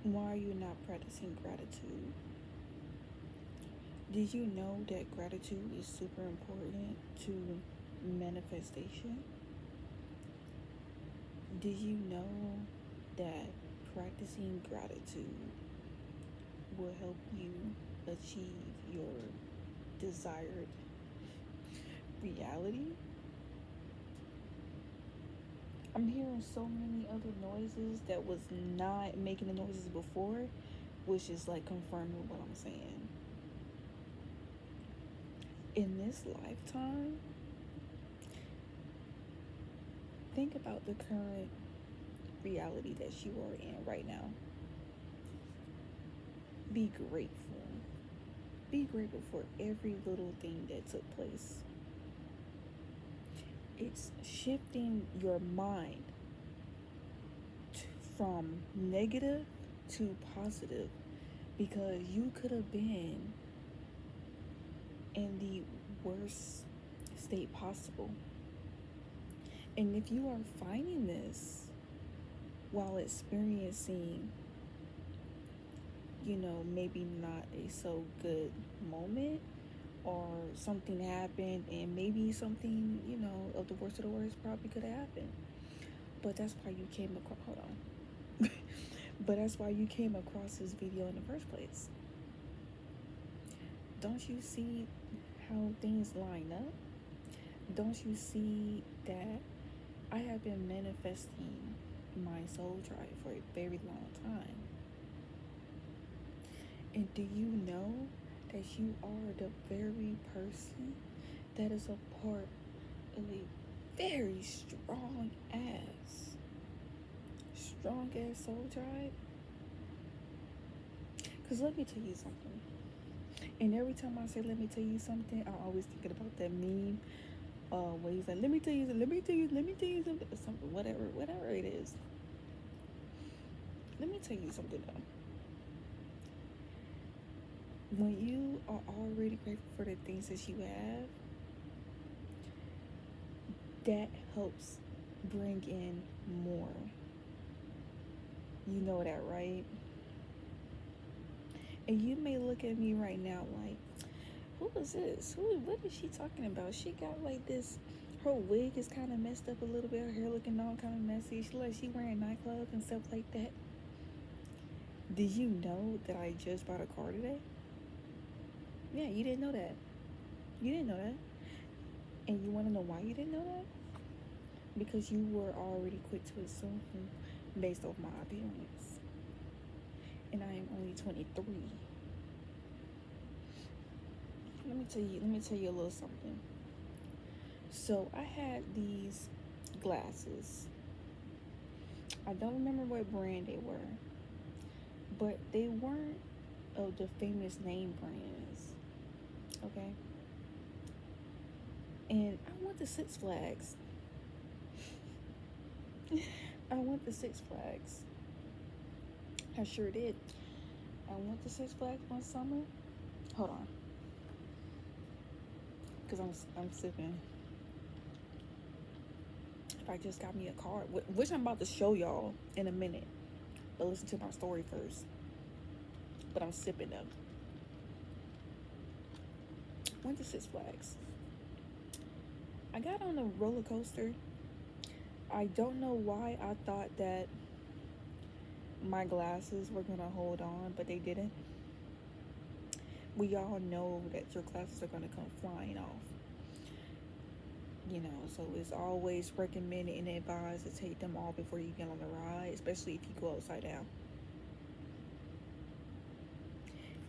Why are you not practicing gratitude? Did you know that gratitude is super important to manifestation? Did you know that practicing gratitude will help you achieve your desired reality? I'm hearing so many other noises that was not making the noises before, which is like confirming what I'm saying. In this lifetime, think about the current reality that you are in right now. Be grateful. Be grateful for every little thing that took place. It's shifting your mind from negative to positive, because you could have been in the worst state possible. And if you are finding this while experiencing, maybe not a so good moment, or something happened, and maybe something, of the worst of the worst probably could have happened. But that's why you came across, hold on. But that's why you came across this video in the first place. Don't you see how things line up? Don't you see that I have been manifesting my soul tribe for a very long time? And do you know that you are the very person that is a part of a very strong ass soul tribe? Because let me tell you something. And every time I say let me tell you something, I'm always thinking about that meme where he's like, let me tell you something, whatever it is. Let me tell you something though. When you are already grateful for the things that you have, that helps bring in more. You know that, right? And you may look at me right now like, who is this? What is she talking about? She got like this, her wig is kind of messed up a little bit, her hair looking all kind of messy. She wearing nightclothes and stuff like that. Did you know that I just bought a car today? Yeah, you didn't know that. You didn't know that. And you want to know why you didn't know that? Because you were already quick to assume based off my appearance. And I am only 23. Let me tell you a little something. So I had these glasses. I don't remember what brand they were, but they weren't of the famous name brands. Okay. And I went to Six Flags. I went to Six Flags. I sure did. I went to Six Flags one summer. Hold on, because I'm sipping. If I just got me a card, which I'm about to show y'all in a minute, but listen to my story first. But I'm sipping them. Went to Six Flags. I got on a roller coaster. I don't know why I thought that my glasses were gonna hold on, but they didn't. We all know that your glasses are gonna come flying off. So it's always recommended and advised to take them off before you get on the ride, especially if you go upside down.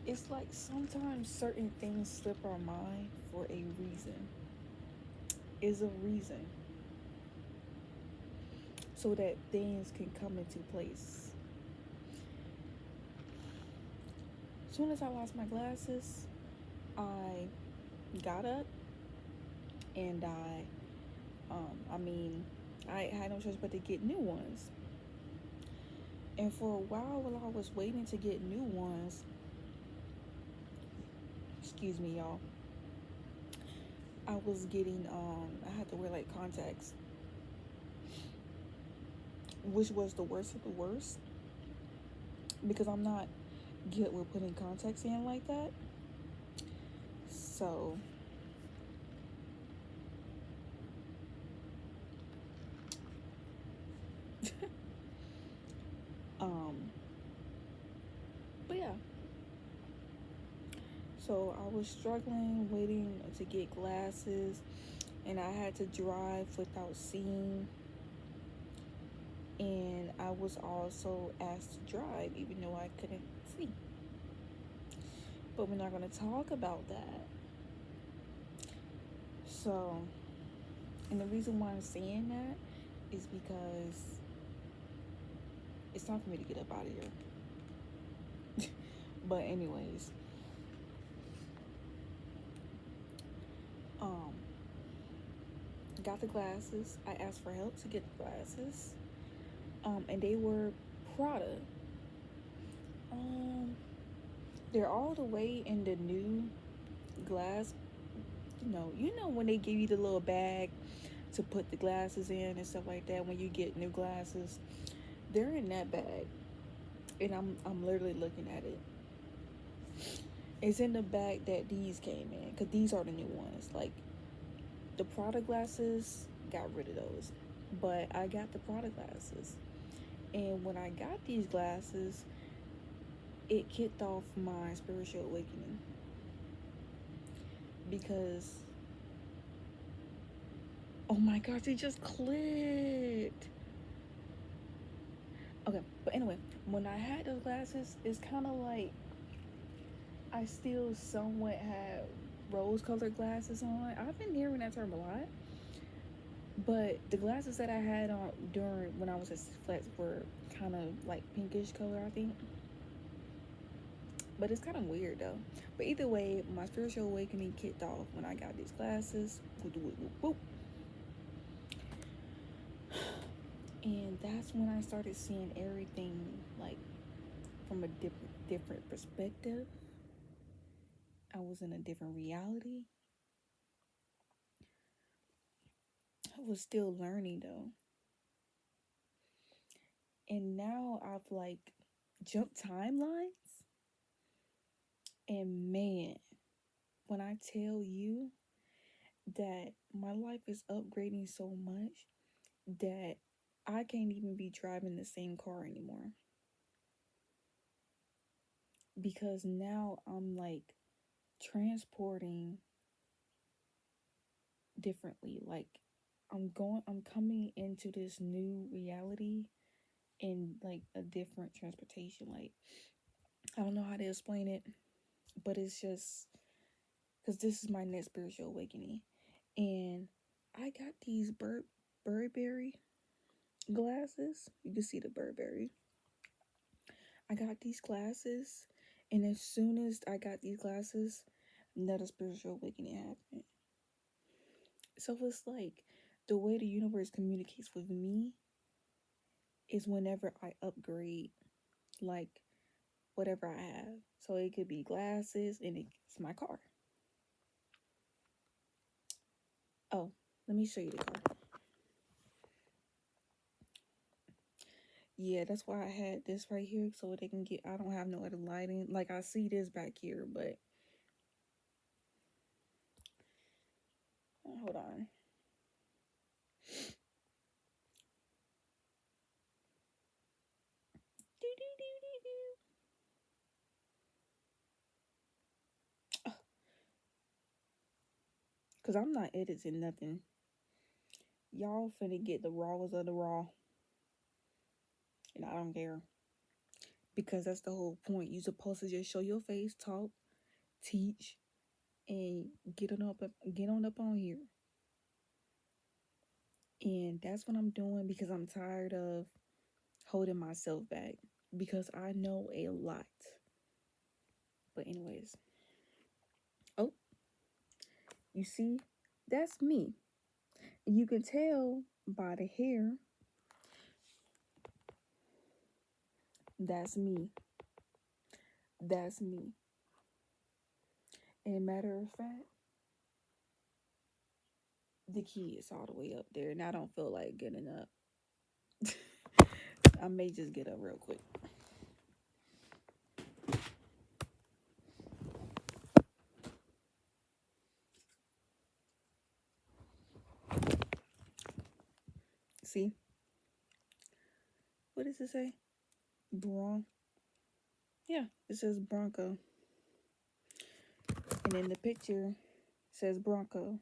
It's like sometimes certain things slip our mind for a reason. Is a reason. So that things can come into place. As soon as I lost my glasses, I got up and I had no choice but to get new ones. And for a while I was waiting to get new ones, excuse me, y'all, I was getting, I had to wear like contacts, which was the worst of the worst because I'm not good with putting contacts in like that. So, um, but yeah. So I was struggling waiting to get glasses, and I had to drive without seeing. And I was also asked to drive even though I couldn't see. But we're not going to talk about that. So, and the reason why I'm saying that is because it's time for me to get up out of here. But anyways, um, got the glasses. I asked for help to get the glasses. And they were Prada. Um, they're all the way in the new glass. You know when they give you the little bag to put the glasses in and stuff like that when you get new glasses. They're in that bag, and I'm literally looking at it. It's in the bag that these came in, because these are the new ones. Like, the Prada glasses, got rid of those. But I got the Prada glasses. And when I got these glasses, it kicked off my spiritual awakening. Because, oh my gosh, it just clicked. Okay, but anyway, when I had those glasses, it's kind of like I still somewhat have rose colored glasses on. I've been hearing that term a lot. But the glasses that I had on during when I was at Six Flags were kind of like pinkish color, I think. But it's kind of weird though. But either way, my spiritual awakening kicked off when I got these glasses. And that's when I started seeing everything like from a different perspective. I was in a different reality. I was still learning though. And now I've like jumped timelines. And man, when I tell you that my life is upgrading so much that I can't even be driving the same car anymore. Because now I'm like transporting differently. Like, I'm coming into this new reality in like a different transportation. Like, I don't know how to explain it, but it's just because this is my next spiritual awakening. And I got these Burberry glasses. You can see the Burberry. I got these glasses, and as soon as I got these glasses, another spiritual awakening happened. So it's like the way the universe communicates with me is whenever I upgrade, like whatever I have. So it could be glasses, and it's my car. Oh, let me show you the car. Yeah, that's why I had this right here so they can get. I don't have no other lighting. Like, I see this back here, but hold on. Cause I'm not editing nothing. Y'all finna get the raws of the raw, and I don't care. Because that's the whole point. You supposed to just show your face, talk, teach, and get on up on here. And that's what I'm doing because I'm tired of holding myself back. Because I know a lot. But anyways. Oh, you see? That's me. You can tell by the hair. That's me. That's me. And matter of fact, the key is all the way up there, and I don't feel like getting up. I may just get up real quick. See, what does it say? Yeah, it says Bronco. And in the picture says Bronco.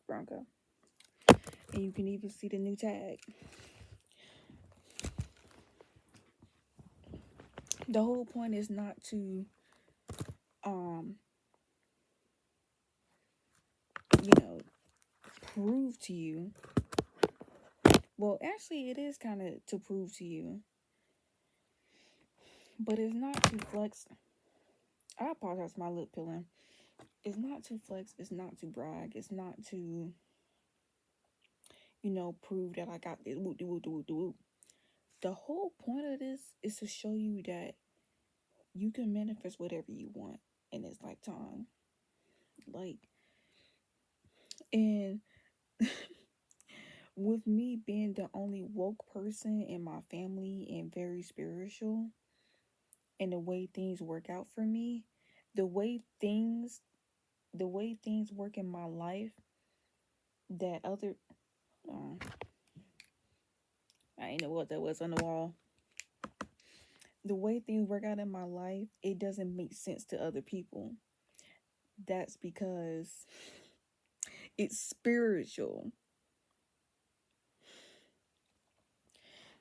And you can even see the new tag. The whole point is not to you know, prove to you. Well, actually it is kind of to prove to you. But it's not to flex. I apologize for my lip peeling. It's not to flex, it's not to brag, it's not to, prove that I got this. Woo, woo, woo, woo. The whole point of this is to show you that you can manifest whatever you want in this lifetime. Like, and with me being the only woke person in my family and very spiritual, and the way things work out for me, the way things work in my life, that other I ain't know what that was on the wall. The way things work out in my life, it doesn't make sense to other people. That's because it's spiritual.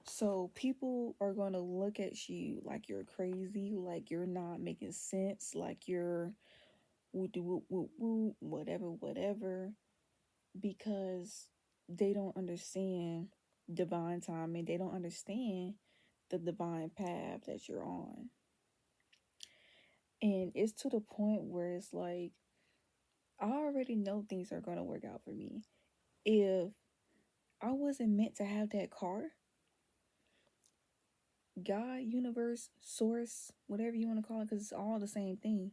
So people are going to look at you like you're crazy, like you're not making sense, like you're whatever, because they don't understand divine timing. They don't understand the divine path that you're on. And it's to the point where it's like, I already know things are going to work out for me. If I wasn't meant to have that car, God, universe, source, whatever you want to call it, because it's all the same thing,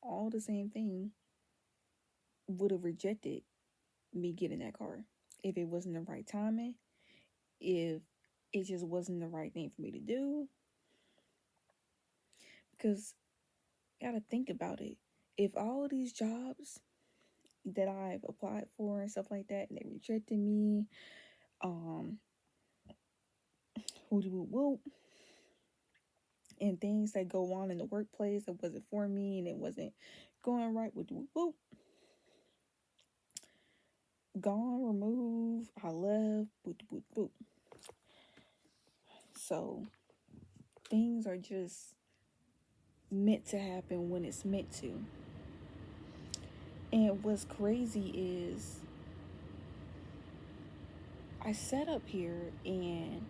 all the same thing, would have rejected me getting that car if it wasn't the right timing, if it just wasn't the right thing for me to do. Because you gotta think about it. If all of these jobs that I've applied for and stuff like that, and they rejected me, and things that go on in the workplace that wasn't for me and it wasn't going right, gone, removed, I left, So things are just meant to happen when it's meant to. And what's crazy is I sat up here and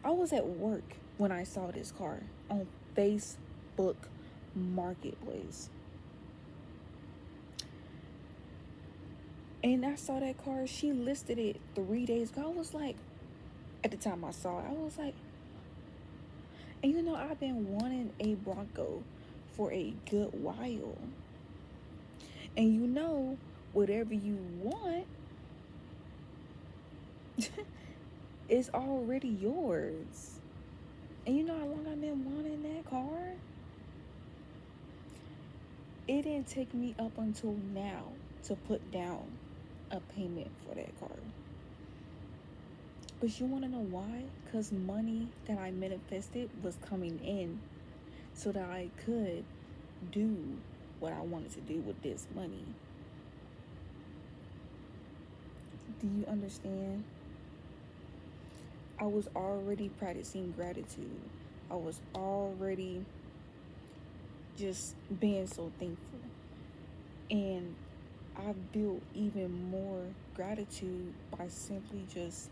I was at work when I saw this car on Facebook Marketplace. And I saw that car, she listed it 3 days ago. I was like, at the time I saw it, I was like, and I've been wanting a Bronco for a good while. And whatever you want, it's already yours. And you know how long I've been wanting that car? It didn't take me up until now to put down a payment for that car. But you want to know why? Because money that I manifested was coming in so that I could do what I wanted to do with this money. Do you understand? I was already practicing gratitude. I was already just being so thankful. And I've built even more gratitude by simply just,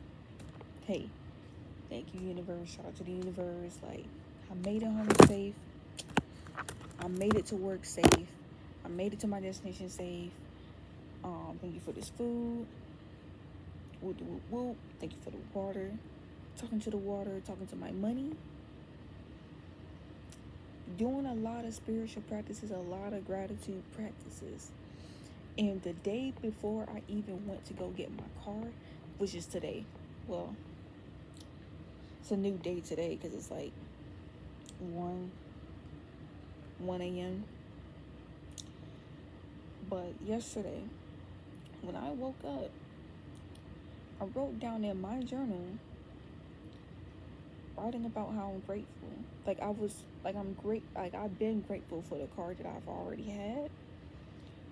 hey, thank you, universe. Shout out to the universe. Like, I made it home safe. I made it to work safe. I made it to my destination safe. Thank you for this food. Thank you for the water. Talking to the water, talking to my money. Doing a lot of spiritual practices, a lot of gratitude practices. And the day before I even went to go get my car, which is today. Well, it's a new day today because it's like 1 a.m. But yesterday, when I woke up, I wrote down in my journal, writing about how I'm grateful. Like I was, like I'm great. Like I've been grateful for the car that I've already had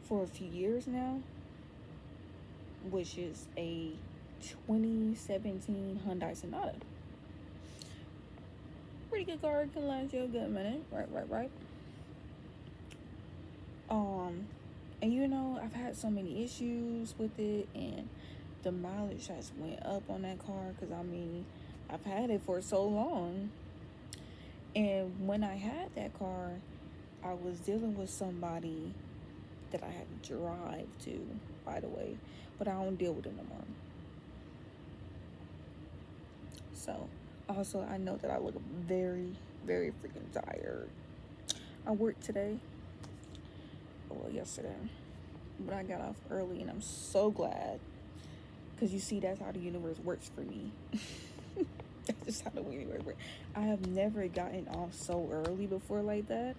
for a few years now, which is a 2017 Hyundai Sonata. Pretty good car, can last you a good minute. Right. Um, and you know, I've had so many issues with it, and the mileage has went up on that car. Cause I mean, I've had it for so long, and when I had that car, I was dealing with somebody that I had to drive to, by the way, but I don't deal with it no more. So, also, I know that I look very, very freaking tired. I worked today, well, yesterday, but I got off early, and I'm so glad, because you see, that's how the universe works for me. That's just how the universe works. I have never gotten off so early before like that.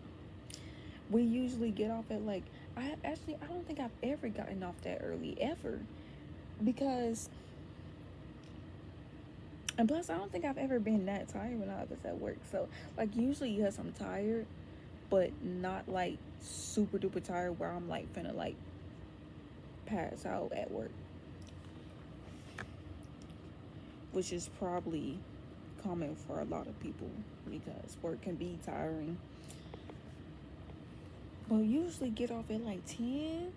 We usually get off at like, I don't think I've ever gotten off that early, ever. Because, and plus, I don't think I've ever been that tired when I was at work. So, like, usually, yes, I'm tired, but not like super duper tired where I'm like finna like pass out at work, which is probably common for a lot of people because work can be tiring. But usually get off at like 10.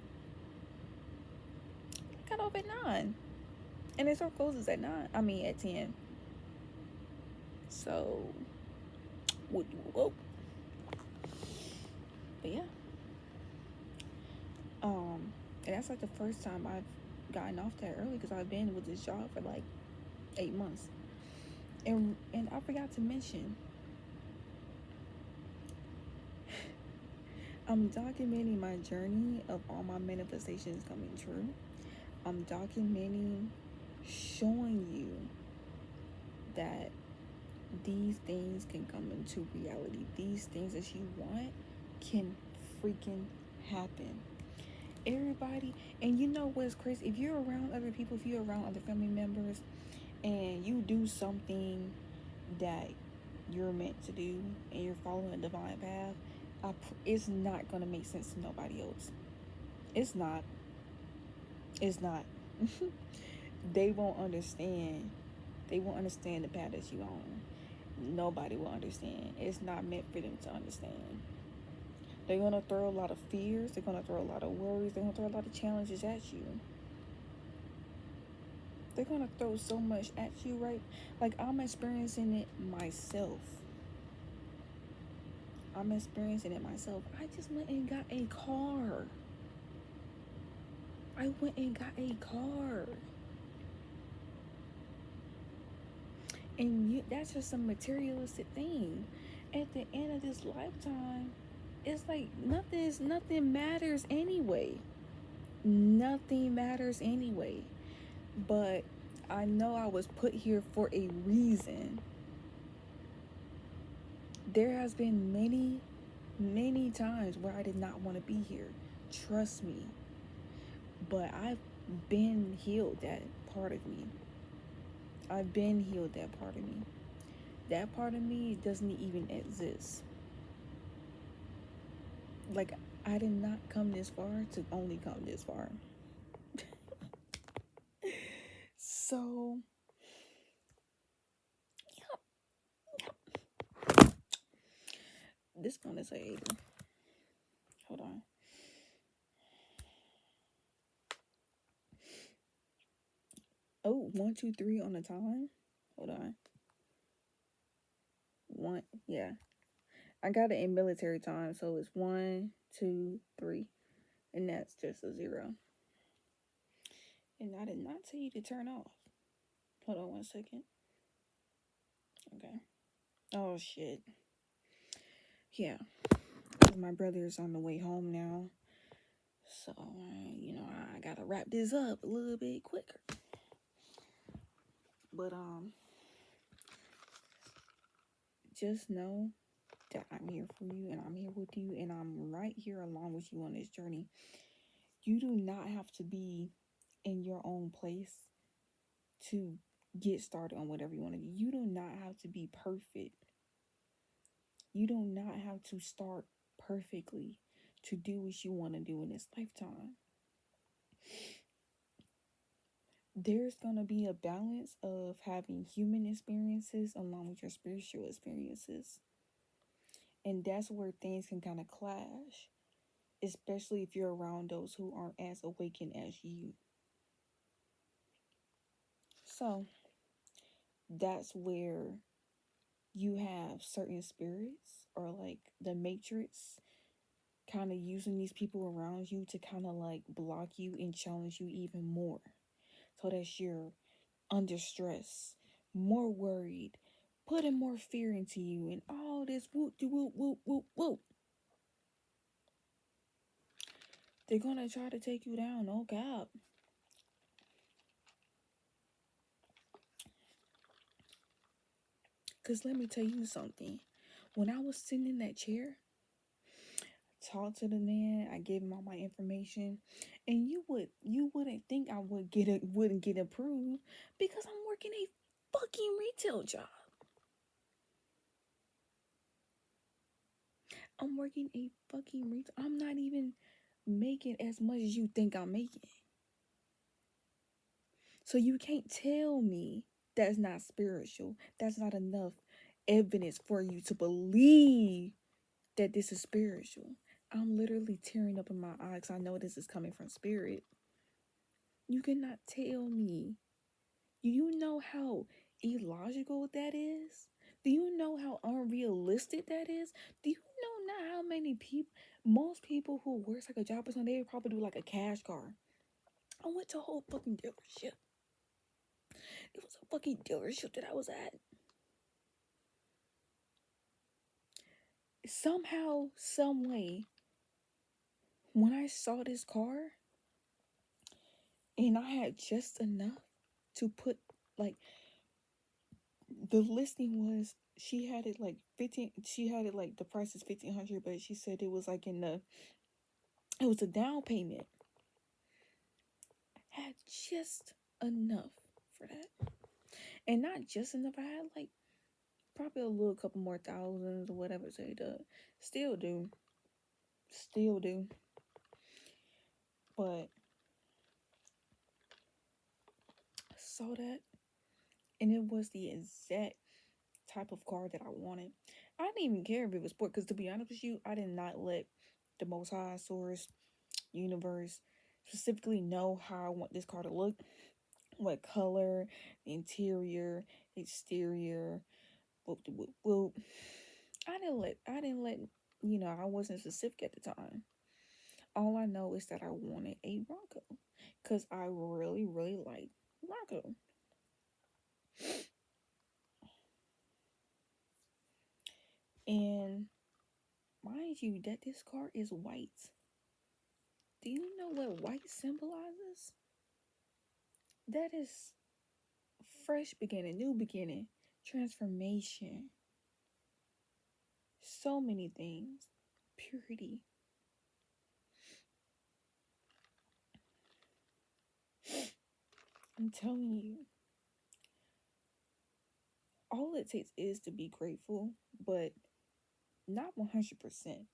I got off at 9. And it store closes at 9. I mean, at 10. So, whoa. But yeah. And that's like the first time I've gotten off that early because I've been with this job for like 8 months. And I forgot to mention, I'm documenting my journey of all my manifestations coming true. I'm documenting, showing you that these things can come into reality. These things that you want can freaking happen. Everybody, and you know what's crazy? If you're around other people, if you're around other family members, and you do something that you're meant to do, and you're following a divine path, it's not gonna make sense to nobody else. It's not. It's not. They won't understand. They won't understand the path that you on. Nobody will understand. It's not meant for them to understand. They're gonna throw a lot of fears. They're gonna throw a lot of worries. They're gonna throw a lot of challenges at you. They're gonna throw so much at you, right? Like I'm experiencing it myself. I'm experiencing it myself. I just went and got a car. I went and got a car. And that's just a materialistic thing. At the end of this lifetime, it's like nothing matters anyway. Nothing matters anyway. But I know I was put here for a reason. There has been many times where I did not want to be here. Trust me. But I've been healed that part of me. I've been healed that part of me. That part of me doesn't even exist. Like, I did not come this far to only come this far. So, this one is a. Hold on. Oh, 1, 2, 3 on the time. Hold on. One, yeah. I got it in military time, so it's 1, 2, 3, and that's just a 0. And I did not tell you to turn off. Hold on 1 second. Okay. Oh shit. Yeah. My brother's on the way home now, so I gotta wrap this up a little bit quicker. But just know that I'm here for you, and I'm here with you, and I'm right here along with you on this journey. You do not have to be in your own place to get started on whatever you want to do. You do not have to be perfect. You do not have to start perfectly to do what you want to do in this lifetime. There's going to be a balance of having human experiences along with your spiritual experiences. And that's where things can kind of clash, especially if you're around those who aren't as awakened as you. So that's where you have certain spirits or like the matrix kind of using these people around you to kind of like block you and challenge you even more. So that you're under stress, more worried, putting more fear into you, and all this whoop de whoop whoop whoop whoop. They're gonna try to take you down. Oh God. Cause let me tell you something. When I was sitting in that chair, talked to the man, I gave him all my information, and you wouldn't think I wouldn't get approved because I'm working a fucking retail job. I'm working a fucking retail. I'm not even making as much as you think I'm making. So you can't tell me that's not spiritual. That's not enough evidence for you to believe that this is spiritual. I'm literally tearing up in my eyes because I know this is coming from spirit. You cannot tell me. Do you know how illogical that is? Do you know how unrealistic that is? Do you know not how many people, most people who works like a job or something, they would probably do like a cash car. I went to a whole fucking dealership. It was a fucking dealership that I was at. Somehow, some way, when I saw this car and I had just enough to put like the listing was she had it like 15, she had it like the price is 1,500, but she said it was like in the, it was a down payment. I had just enough for that. And not just enough, I had like probably a little couple more thousands or whatever. So still do. Still do. But I saw that and it was the exact type of car that I wanted. I didn't even care if it was sport because to be honest with you, I did not let the Most High Source universe specifically know how I want this car to look, what color, interior, exterior, whoop whoop whoop. I didn't let I wasn't specific at the time. All I know is that I wanted a Bronco because I really, really like Bronco. And mind you, that this car is white. Do you know what white symbolizes? That is fresh beginning, new beginning, transformation, so many things, purity. I'm telling you, all it takes is to be grateful, but not 100%.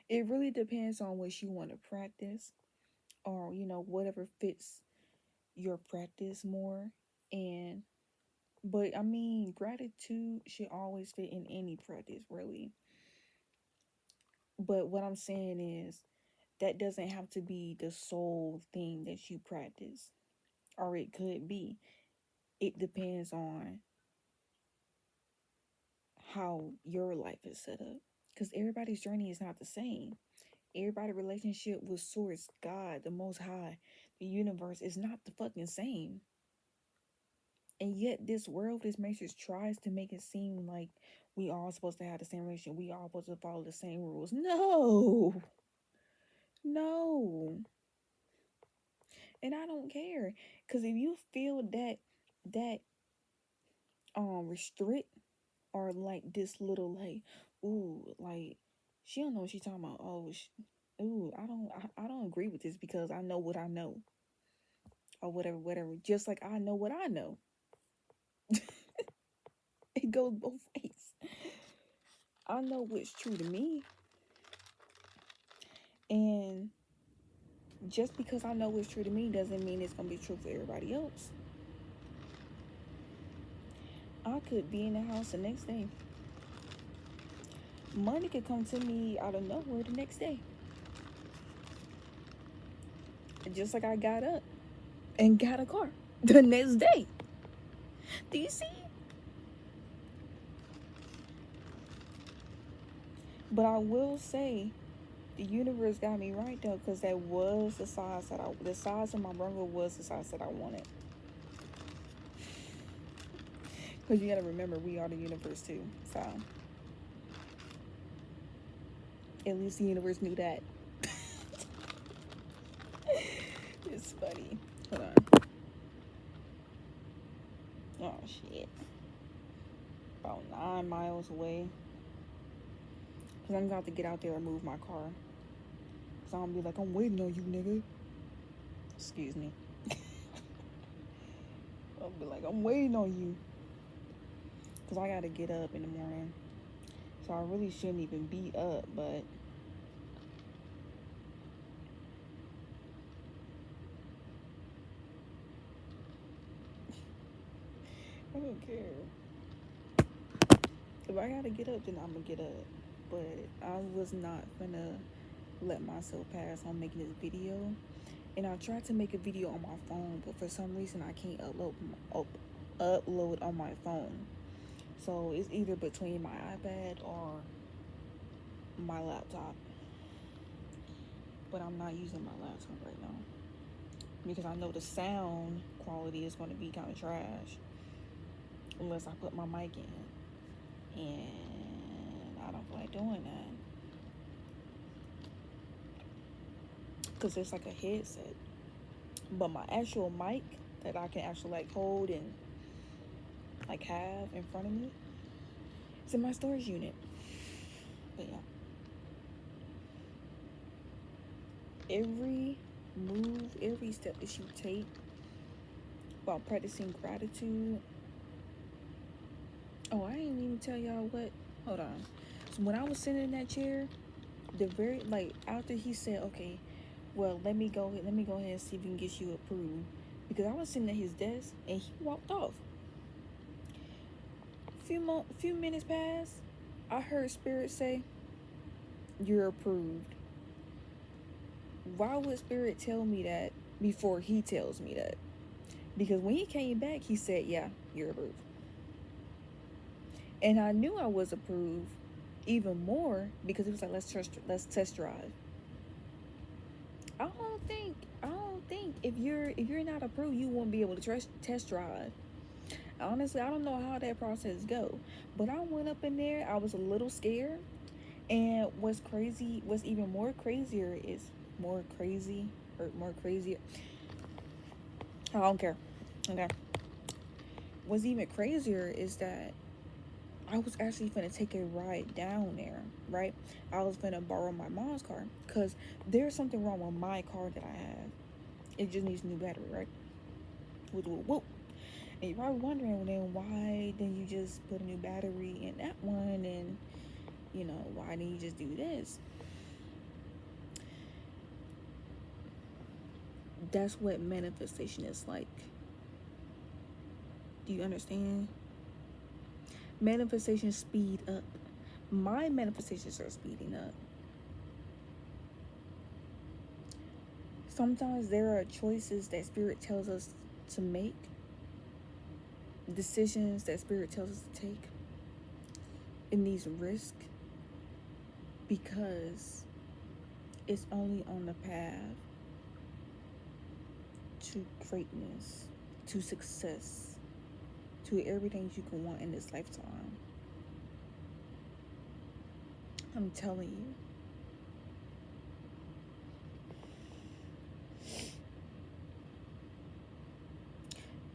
It really depends on what you want to practice or, whatever fits your practice more. And, but I mean, gratitude should always fit in any practice, really. But what I'm saying is, that doesn't have to be the sole thing that you practice, or it could be. It depends on how your life is set up because everybody's journey is not the same. Everybody's relationship with Source, God, the Most High, the universe is not the fucking same. And yet, this world, this matrix tries to make it seem like we all supposed to have the same relationship. We all supposed to follow the same rules. No, no. And I don't care because if you feel that restrict or like this little like, ooh, like she don't know what she's talking about. Oh, ooh, I don't agree with this because I know what I know. or whatever, whatever. Just like I know what I know. It goes both ways. I know what's true to me, and just because I know what's true to me doesn't mean it's gonna be true for everybody else. I could be in the house the next day. Money could come to me out of nowhere the next day. Just like I got up and got a car the next day. Do you see? But I will say, the universe got me right though, because that was the size of my burger was the size that I wanted. Because you gotta remember, we are the universe too. So, at least the universe knew that. It's funny. Hold on. Oh, shit. About 9 miles away. Because I'm about to get out there and move my car. So I'm gonna be like, I'm waiting on you, nigga. Excuse me. I'll be like, I'm waiting on you. Because I gotta get up in the morning. So I really shouldn't even be up, but I don't care. If I gotta get up, then I'm gonna get up. But I was not gonna let myself pass on making this video. And I tried to make a video on my phone, but for some reason I can't upload on my phone. So it's either between my iPad or my laptop. But I'm not using my laptop right now, because I know the sound quality is going to be kind of trash unless I put my mic in. And I don't feel like doing that, because it's like a headset. But my actual mic that I can actually like hold and like have in front of me, it's in my storage unit. But yeah, every move, every step that you take while practicing gratitude. Oh, I didn't even tell y'all what. Hold on. So when I was sitting in that chair, the very like after he said, "Okay, well let me go ahead and see if we can get you approved," because I was sitting at his desk and he walked off. Few minutes passed. I heard Spirit say, "You're approved." Why would Spirit tell me that before he tells me that? Because when he came back, he said, "Yeah, you're approved." And I knew I was approved even more because it was like, let's test drive. I don't think if you're not approved, you won't be able to test drive. Honestly, I don't know how that process go, but I went up in there. I was a little scared, and what's even more crazier is more crazier. I don't care. Okay. What's even crazier is that I was actually finna take a ride down there, right? I was finna borrow my mom's car because there's something wrong with my car that I have. It just needs a new battery, right? Whoop, whoop, whoop. And you're probably wondering, well, then why didn't you just put a new battery in that one? And, why didn't you just do this? That's what manifestation is like. Do you understand? Manifestations speed up. My manifestations are speeding up. Sometimes there are choices that Spirit tells us to make, decisions that Spirit tells us to take, in these risks, because it's only on the path to greatness, to success, to everything you can want in this lifetime. I'm telling you.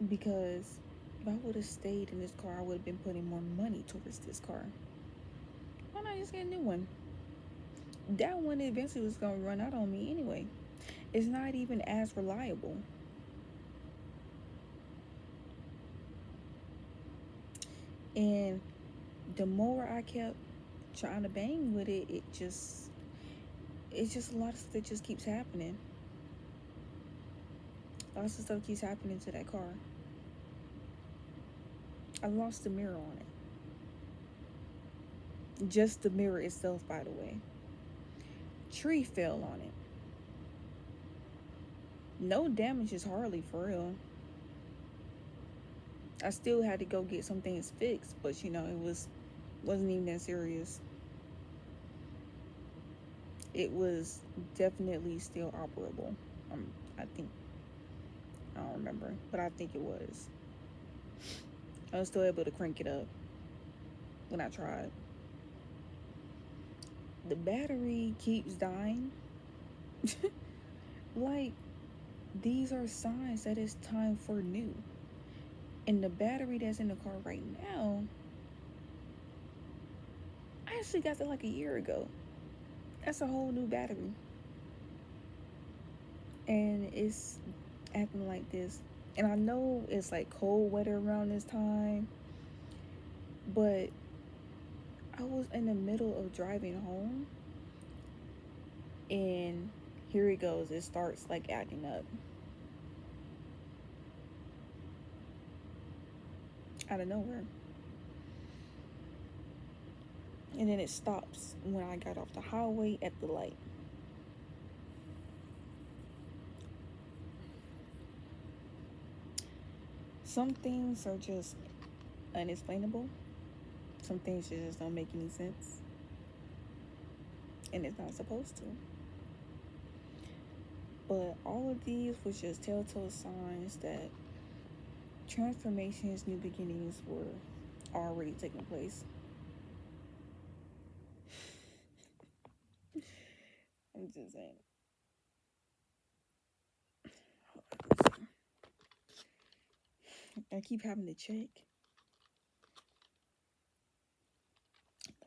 Because if I would have stayed in this car, I would have been putting more money towards this car. Why not just get a new one? That one eventually was going to run out on me anyway. It's not even as reliable. And the more I kept trying to bang with it, it's just a lot of stuff that just keeps happening. Lots of stuff keeps happening to that car. I lost the mirror on it. Just the mirror itself, by the way. Tree fell on it. No damages hardly, for real. I still had to go get some things fixed, but you know, wasn't even that serious. It was definitely still operable. I think, I don't remember, but I think it was. I was still able to crank it up when I tried. The battery keeps dying. Like, these are signs that it's time for new. And the battery that's in the car right now, I actually got that like a year ago. That's a whole new battery. And it's acting like this. And I know it's like cold weather around this time, but I was in the middle of driving home, and here it goes. It starts like acting up out of nowhere. And then it stops when I got off the highway at the light. Some things are just unexplainable. Some things just don't make any sense. And it's not supposed to. But all of these was just telltale signs that transformations, new beginnings were already taking place. I'm just saying. I keep having to check.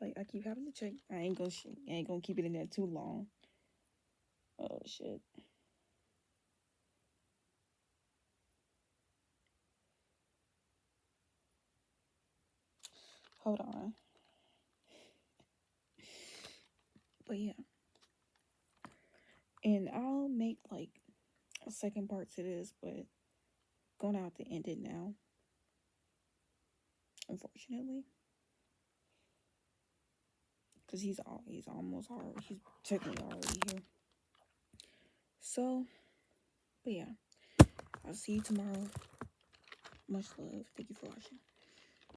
Like, I keep having to check. I ain't gonna keep it in there too long. Oh shit. Hold on. But yeah. And I'll make like a second part to this, but gonna have to end it now. Unfortunately. Because he's almost already, he's technically already here. So, but yeah. I'll see you tomorrow. Much love. Thank you for watching.